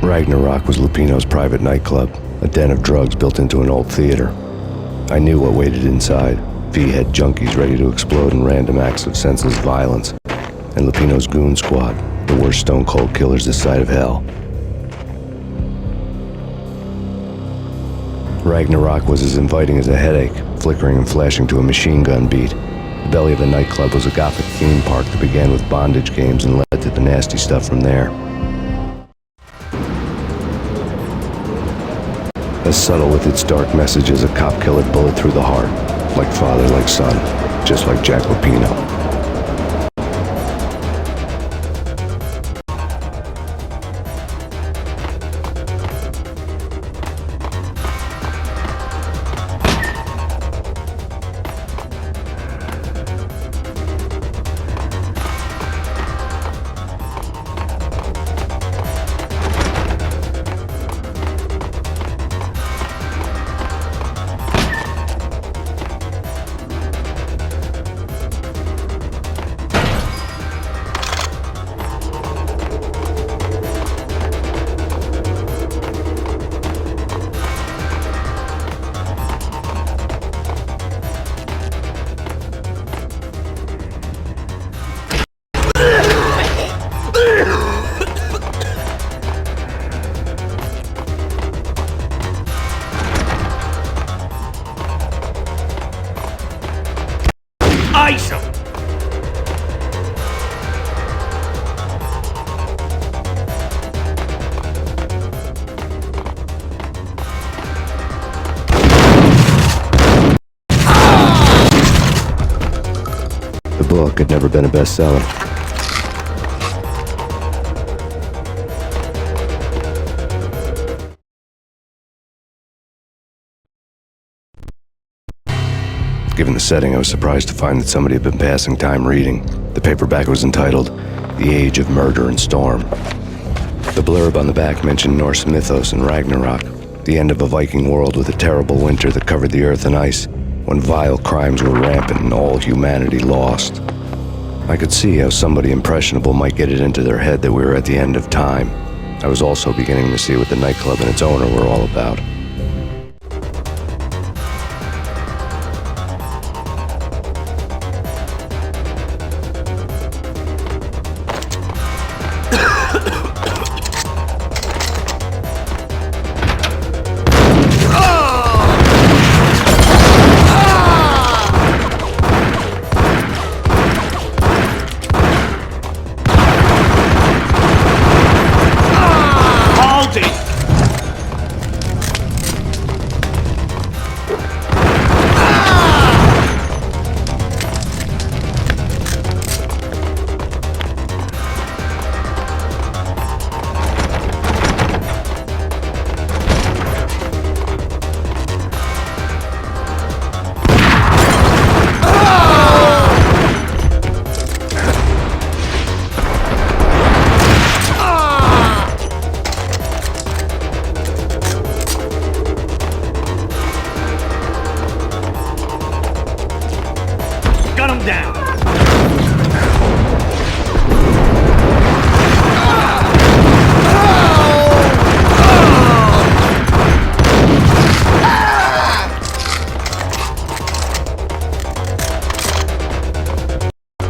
Ragnarok was Lupino's private nightclub, a den of drugs built into an old theater. I knew what waited inside. V-head junkies ready to explode in random acts of senseless violence. And Lupino's goon squad, the worst stone-cold killers this side of hell. Ragnarok was as inviting as a headache, flickering and flashing to a machine gun beat. The belly of the nightclub was a gothic theme park that began with bondage games and led to the nasty stuff from there. As subtle with its dark message as a cop-killer bullet through the heart. Like father, like son, just like Jack Lupino. Ice him! The book had never been a bestseller. Given the setting, I was surprised to find that somebody had been passing time reading. The paperback was entitled, The Age of Murder and Storm. The blurb on the back mentioned Norse mythos and Ragnarok, the end of a Viking world with a terrible winter that covered the earth in ice, when vile crimes were rampant and all humanity lost. I could see how somebody impressionable might get it into their head that we were at the end of time. I was also beginning to see what the nightclub and its owner were all about. Gun him down!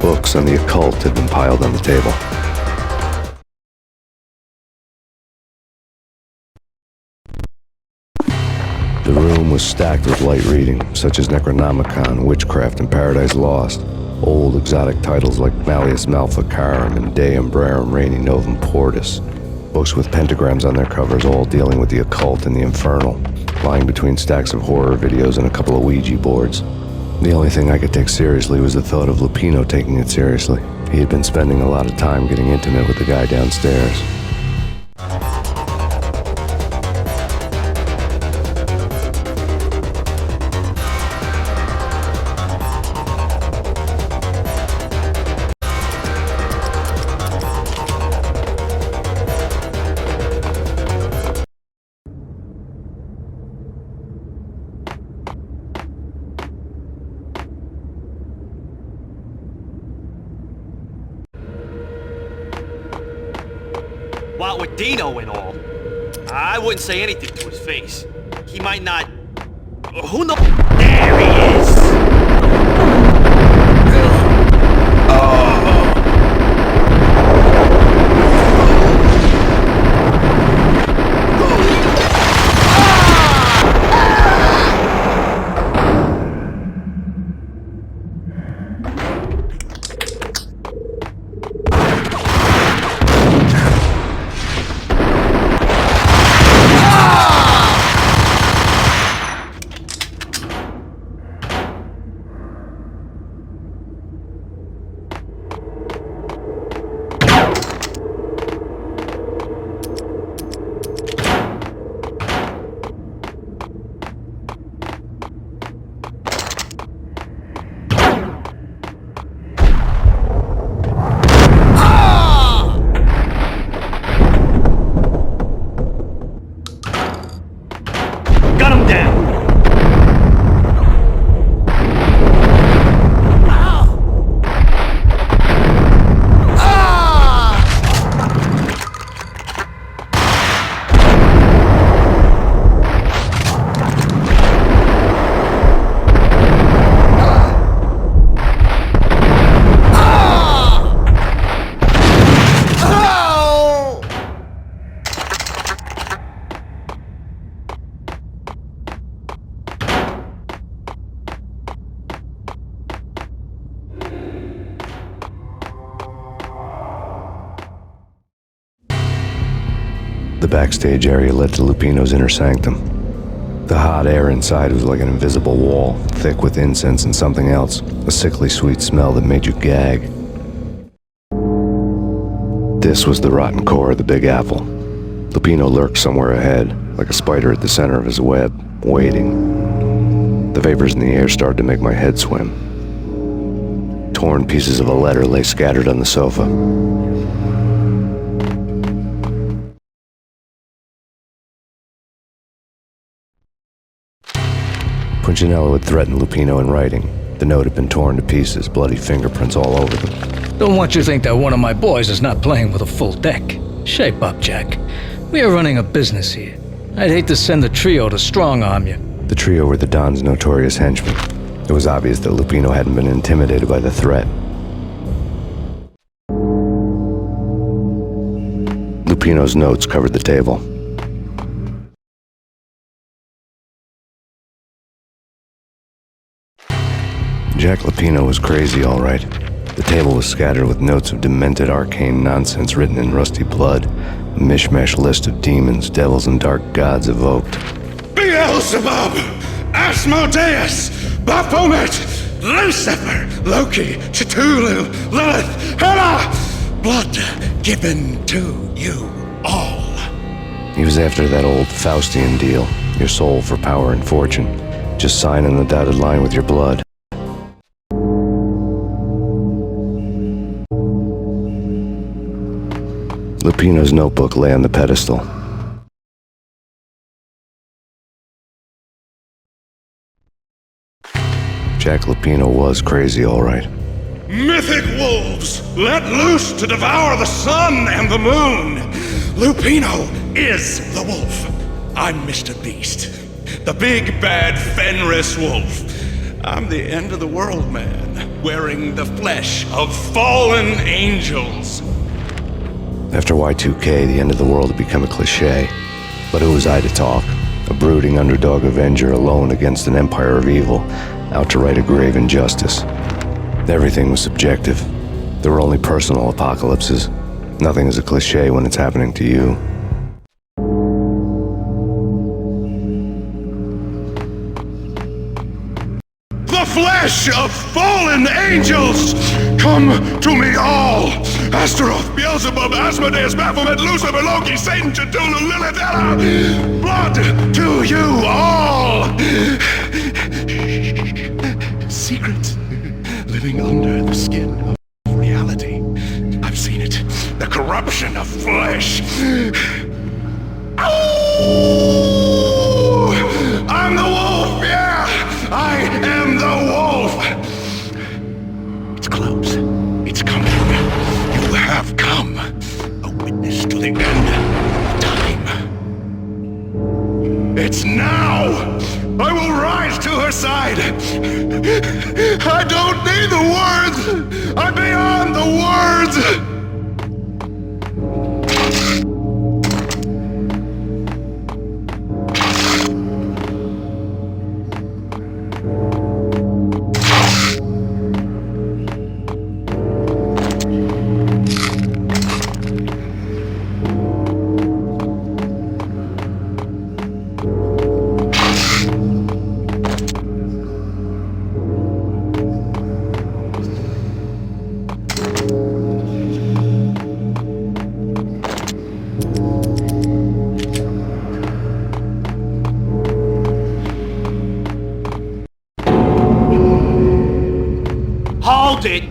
Books on the occult had been piled on the table. The room was stacked with light reading, such as Necronomicon, Witchcraft, and Paradise Lost. Old exotic titles like Malleus Maleficarum and De Umbrarum Reini Novum Portis. Books with pentagrams on their covers, all dealing with the occult and the infernal, lying between stacks of horror videos and a couple of Ouija boards. The only thing I could take seriously was the thought of Lupino taking it seriously. He had been spending a lot of time getting intimate with the guy downstairs. What with Dino and all. I wouldn't say anything to his face. He might not... Who knows? There he is! Got him down! The backstage area led to Lupino's inner sanctum. The hot air inside was like an invisible wall, thick with incense and something else, a sickly sweet smell that made you gag. This was the rotten core of the Big Apple. Lupino lurked somewhere ahead, like a spider at the center of his web, waiting. The vapors in the air started to make my head swim. Torn pieces of a letter lay scattered on the sofa. Punchinello had threatened Lupino in writing. The note had been torn to pieces, bloody fingerprints all over them. Don't want you to think that one of my boys is not playing with a full deck. Shape up, Jack. We are running a business here. I'd hate to send the trio to strong-arm you. The trio were the Don's notorious henchmen. It was obvious that Lupino hadn't been intimidated by the threat. Lupino's notes covered the table. Jack Lupino was crazy, all right. The table was scattered with notes of demented arcane nonsense written in rusty blood, a mishmash list of demons, devils, and dark gods evoked. Beelzebub, Asmodeus, Baphomet, Lucifer, Loki, Cthulhu, Lilith, Hela, blood given to you all. He was after that old Faustian deal, your soul for power and fortune. Just sign on the dotted line with your blood. Lupino's notebook lay on the pedestal. Jack Lupino was crazy, all right. Mythic wolves, let loose to devour the sun and the moon. Lupino is the wolf. I'm Mr. Beast, the big bad Fenris wolf. I'm the end of the world man, wearing the flesh of fallen angels. After Y2K, the end of the world had become a cliché. But who was I to talk? A brooding underdog avenger alone against an empire of evil, out to right a grave injustice. Everything was subjective. There were only personal apocalypses. Nothing is a cliché when it's happening to you. The flesh of fallen angels! Come to me all! Astaroth, Beelzebub, Asmodeus, Baphomet, Lucifer, Loki, Satan, Cthulhu, Lilith, Hela! Blood to you all! Secrets living under the skin of reality. I've seen it. The corruption of flesh. Ow! I'm the wolf, yeah! I am the wolf! It's close. It's coming. You have come. A witness to the end of time. It's now! I will rise to her side! I don't need the words! I'm beyond the words! Hold it!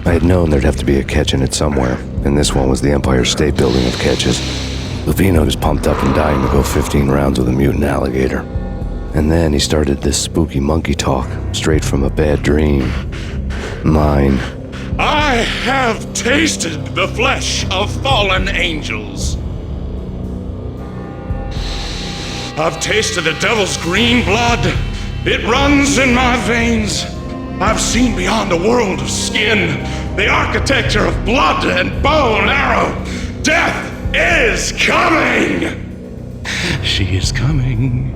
I had known there'd have to be a catch in it somewhere, and this one was the Empire State Building of catches. Lupino was pumped up and dying to go 15 rounds with a mutant alligator. And then he started this spooky monkey talk, straight from a bad dream. Mine. I have tasted the flesh of fallen angels. I've tasted the devil's green blood. It runs in my veins. I've seen beyond a world of skin, the architecture of blood and bow and arrow. Death is coming! She is coming,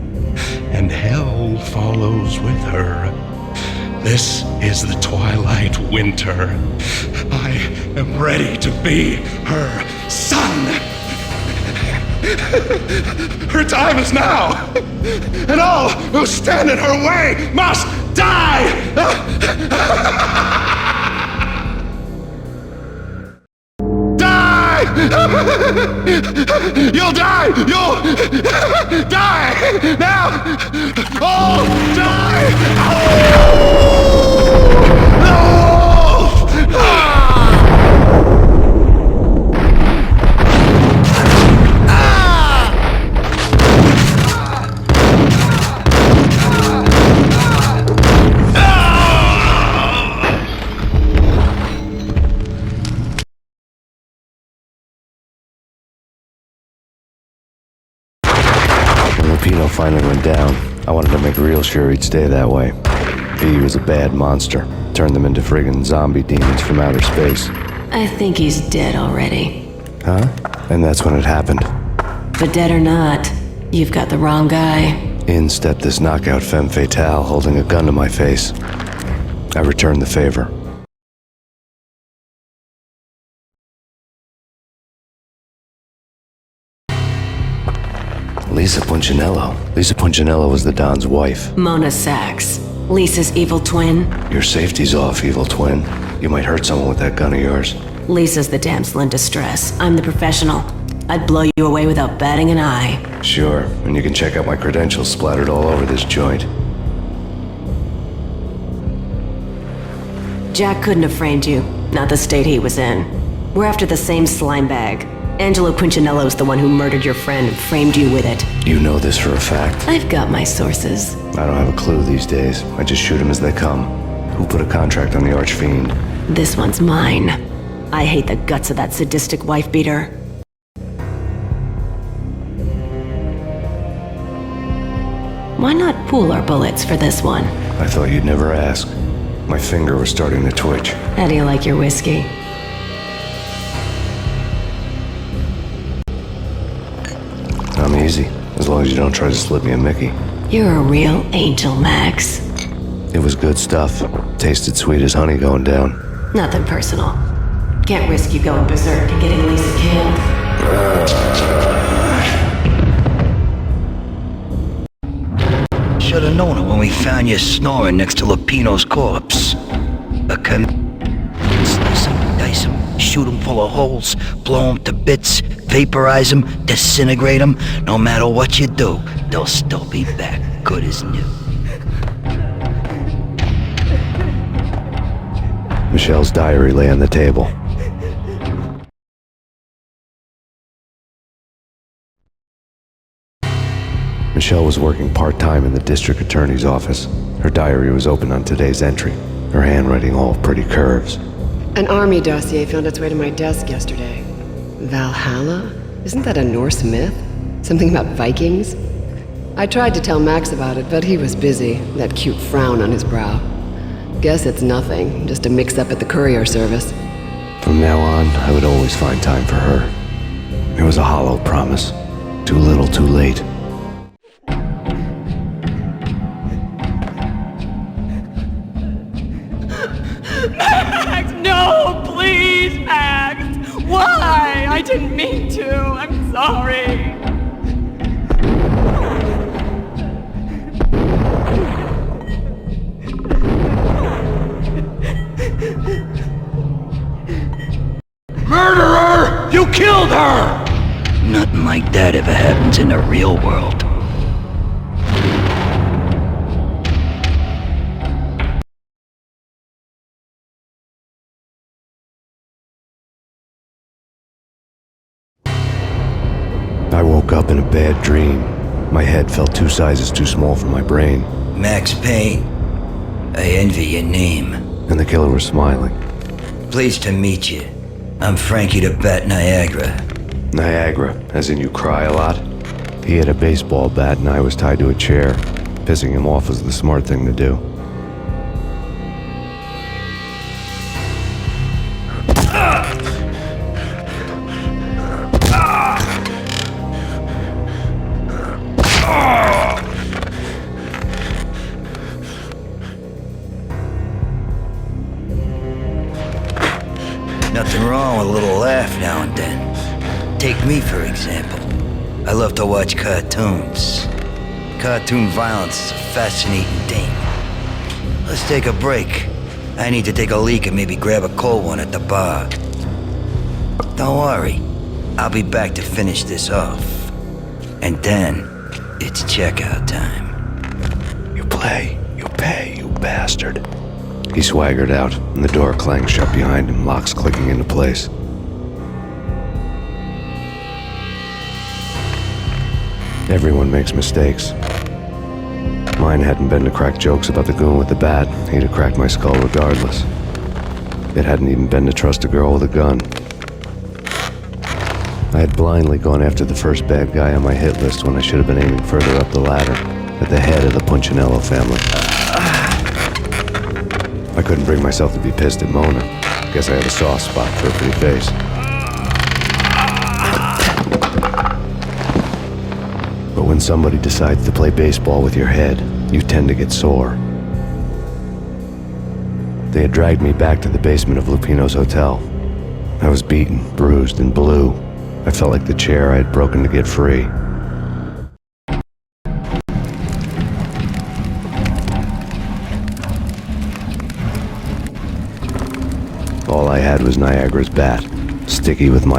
and hell follows with her. This is the twilight winter. I am ready to be her son. Her time is now, and all who stand in her way must die! Die! You'll die! You'll die! Now! Oh, die! No! Lupino finally went down. I wanted to make real sure he'd stay that way. He was a bad monster. Turned them into friggin' zombie demons from outer space. I think he's dead already. Huh? And that's when it happened. But dead or not, you've got the wrong guy. In stepped this knockout femme fatale holding a gun to my face. I returned the favor. Lisa Punchinello. Lisa Punchinello was the Don's wife. Mona Sachs, Lisa's evil twin. Your safety's off, evil twin. You might hurt someone with that gun of yours. Lisa's the damsel in distress. I'm the professional. I'd blow you away without batting an eye. Sure, and you can check out my credentials splattered all over this joint. Jack couldn't have framed you, not the state he was in. We're after the same slime bag. Angelo Punchinello's the one who murdered your friend and framed you with it. You know this for a fact. I've got my sources. I don't have a clue these days. I just shoot them as they come. Who put a contract on the Archfiend? This one's mine. I hate the guts of that sadistic wife-beater. Why not pool our bullets for this one? I thought you'd never ask. My finger was starting to twitch. How do you like your whiskey? I'm easy, as long as you don't try to slip me a Mickey. You're a real angel, Max. It was good stuff. Tasted sweet as honey going down. Nothing personal. Can't risk you going berserk and getting Lisa killed. Should've known it when we found you snoring next to Lupino's corpse. Slice him, dice him, shoot him full of holes, blow him to bits, vaporize him, disintegrate him. No matter what you do, they'll still be back, good as new. Michelle's diary lay on the table. Michelle was working part-time in the district attorney's office. Her diary was open on today's entry, her handwriting all pretty curves. An army dossier found its way to my desk yesterday. Valhalla? Isn't that a Norse myth? Something about Vikings? I tried to tell Max about it, but he was busy, that cute frown on his brow. Guess it's nothing, just a mix-up at the courier service. From now on, I would always find time for her. It was a hollow promise. Too little, too late. Max, no, please, Max! Why? I didn't mean to. I'm sorry. Murderer! You killed her! Nothing like that ever happens in the real world. I woke up in a bad dream. My head felt 2 sizes too small for my brain, Max Payne, I envy your name. and the killer was smiling. Pleased to meet you. I'm Frankie the Bat Niagara. Niagara, as in you cry a lot? He had a baseball bat and I was tied to a chair. Pissing him off was the smart thing to do. Nothing wrong with a little laugh now and then. Take me, for example. I love to watch cartoons. Cartoon violence is a fascinating thing. Let's take a break. I need to take a leak and maybe grab a cold one at the bar. Don't worry. I'll be back to finish this off. And then, it's checkout time. You play, you pay, you bastard. He swaggered out, and the door clanged shut behind him, locks clicking into place. Everyone makes mistakes. Mine hadn't been to crack jokes about the goon with the bat. He'd have cracked my skull regardless. It hadn't even been to trust a girl with a gun. I had blindly gone after the first bad guy on my hit list when I should have been aiming further up the ladder, at the head of the Punchinello family. I couldn't bring myself to be pissed at Mona. Guess I had a soft spot for a pretty face. But when somebody decides to play baseball with your head, you tend to get sore. They had dragged me back to the basement of Lupino's hotel. I was beaten, bruised, and blue. I felt like the chair I had broken to get free. All I had was Niagara's bat, sticky with my